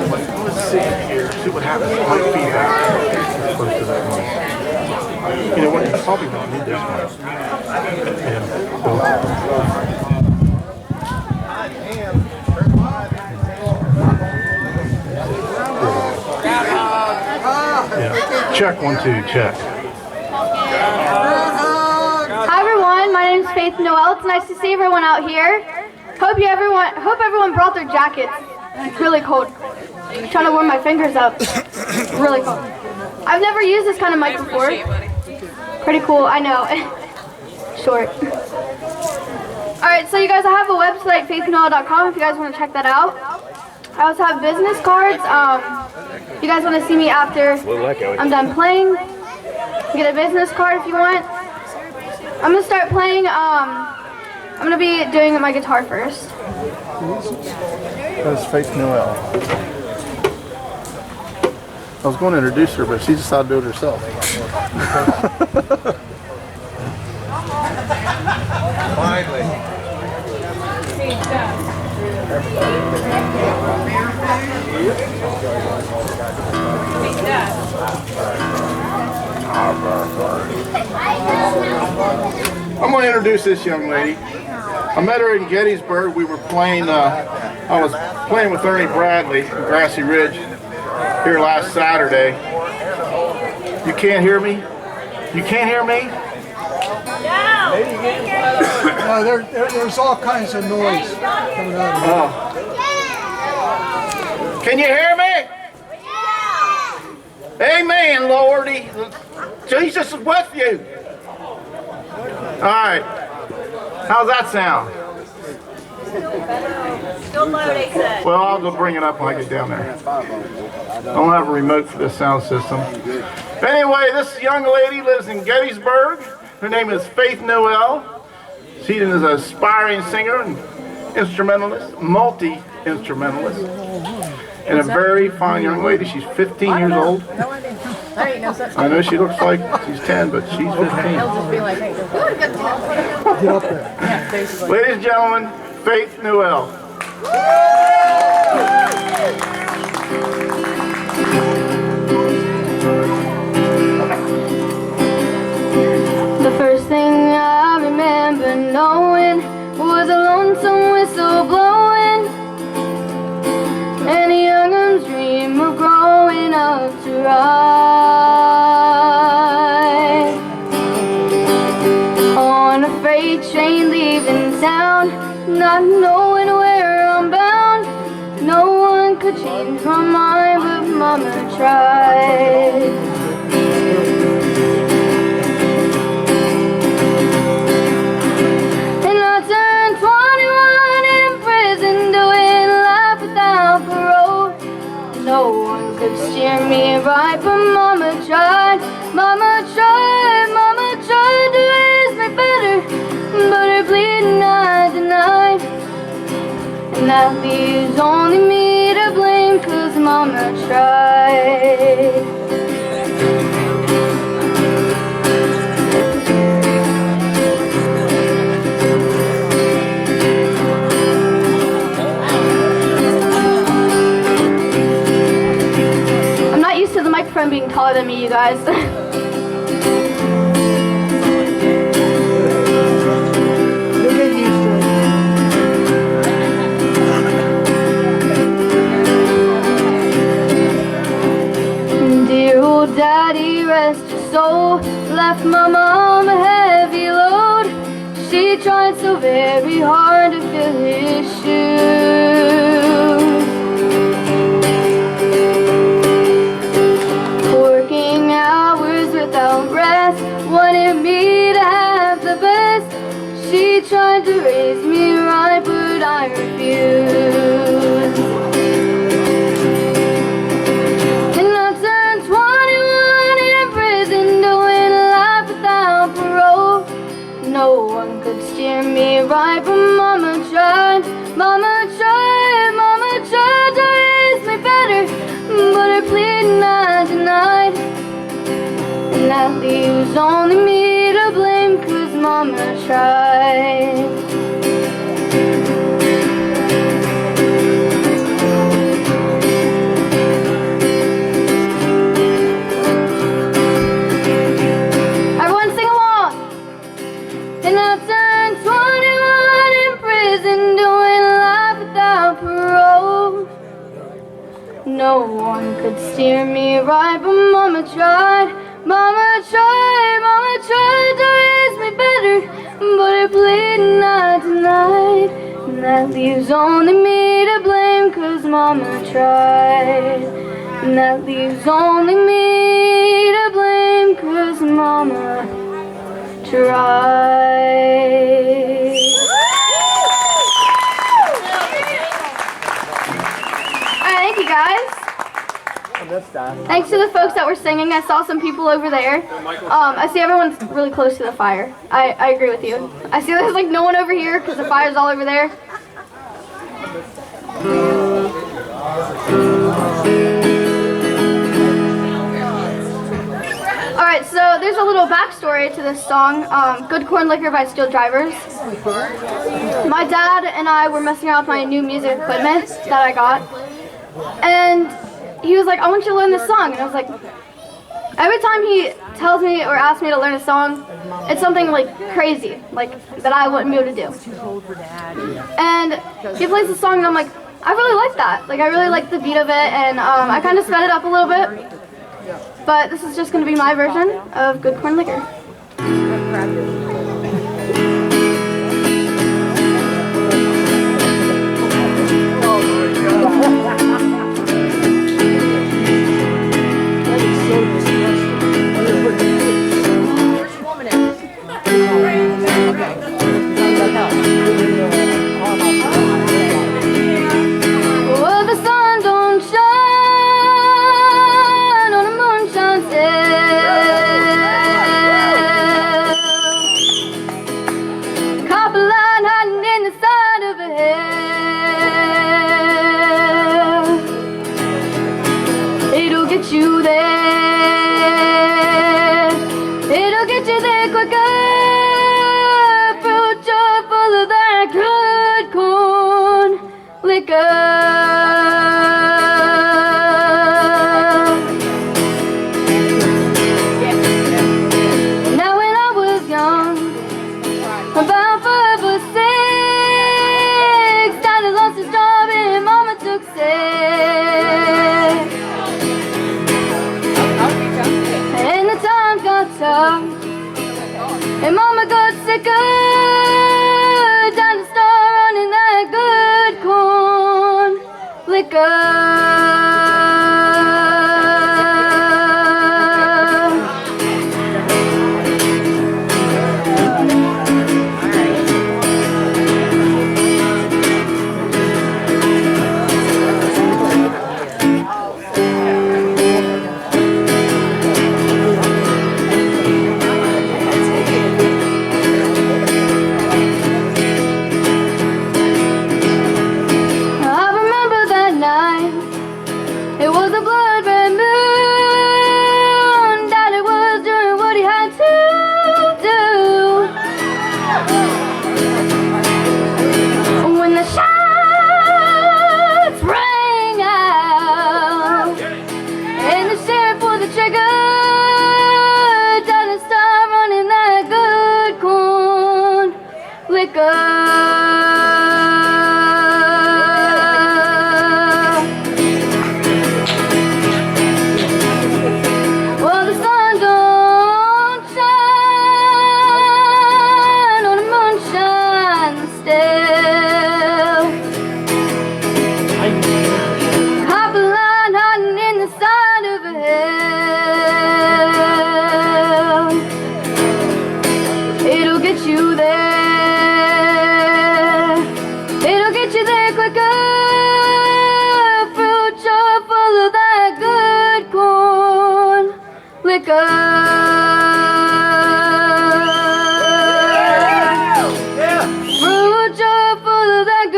Let's sit here, see what happens. Might feedback close to that one. You know what? You probably don't need this one. And both. Yeah. Check 1, 2, check. Hi everyone, my name is Faith Noel. It's nice to see everyone out here. Hope everyone brought their jackets. It's really cold. I'm trying to warm my fingers up. It's really cold. I've never used this kind of mic before. Pretty cool, I know. Short. Alright, so you guys, I have a website, faithnoel.com, if you guys want to check that out. I also have business cards. If you guys want to see me after I'm done playing, get a business card if you want. I'm going to start playing. I'm going to be doing my guitar first. That's Faith Noel. I was going to introduce her, but she decided to do it herself. Finally. I'm going to introduce this young lady. I met her in Gettysburg. We were playing, I was playing with Ernie Bradley in Grassy Ridge here last Saturday. You can't hear me? You can't hear me? No, there's all kinds of noise coming out of here. Can you hear me? Amen, Lordy. Jesus is with you. All right. How's that sound? Still low, they said. Well, I'll go bring it up when I get down there. I don't have a remote for this sound system. Anyway, this young lady lives in Gettysburg. Her name is Faith Noel. She is an aspiring singer and instrumentalist, multi-instrumentalist, and a very fine young lady. She's 15 years old. I know she looks like she's 10, but she's 15. Ladies and gentlemen, Faith Noel. The first thing I remember knowing was a lonesome whistle blowing, and a young one's dream of growing up to ride on a freight train leaving town, not knowing where I'm bound. No one could change my mind, but Mama tried. And I turned 21 in prison, doing life without parole. No one could steer me right, but Mama tried. Mama tried, Mama tried to raise me better, but her bleeding I denied. And that leaves only me to blame, 'cause Mama tried. I'm not used to the microphone being taller than me, you guys. Daddy, rest your soul, left my mom a heavy load. She tried so very hard to fill his shoes, working hours without rest, wanted me to have the best. She tried to raise me right, but I refused. No one could steer me right, but Mama tried. Mama tried, Mama tried to raise me better, but her pleading I denied. And that leaves only me to blame, 'cause Mama tried. No one could steer me right, but Mama tried. Mama tried to raise me better, but her pleading I denied. And that leaves only me to blame, 'cause Mama tried. And that leaves only me to blame, 'cause Mama tried. Alright, thank you guys. Thanks to the folks that were singing. I saw some people over there. I see everyone's really close to the fire. I agree with you. I see there's like no one over here because the fire's all over there. Alright, so there's a little backstory to this song, Good Corn Liquor by Steel Drivers. My dad and I were messing around with my new music equipment that I got. And he was like, I want you to learn this song. And I was like, every time he tells me or asks me to learn a song, it's something like crazy, like that I wouldn't be able to do. And he plays the song and I'm like, I really like that. Like I really like the beat of it, and I kind of sped it up a little bit. But this is just going to be my version of Good Corn Liquor. Well, the sun don't shine on a moonshine sail. Copper line hiding in the side of a hill. It'll get you there. It'll get you there quicker. Fruit jar full of that good corn liquor. Now when I was young, about 5 or 6, Daddy lost his job and Mama took sick. And the times got tough, and Mama got sicker. Daddy started running that good corn liquor. It was a blood red moon. Daddy was doing what he had to do. When the shots rang out and the sheriff pulled the trigger, Daddy started running that good corn liquor. It'll get you there. It'll get you there quicker. Fruit jar full of that good corn liquor. Fruit jar full of that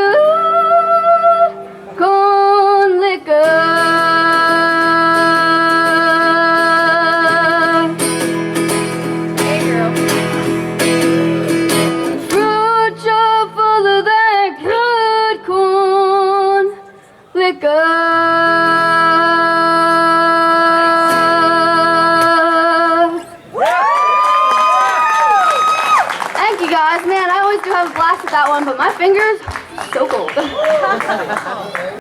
good corn liquor. Thank you guys, man. I always do have a blast with that one, but my fingers so cold.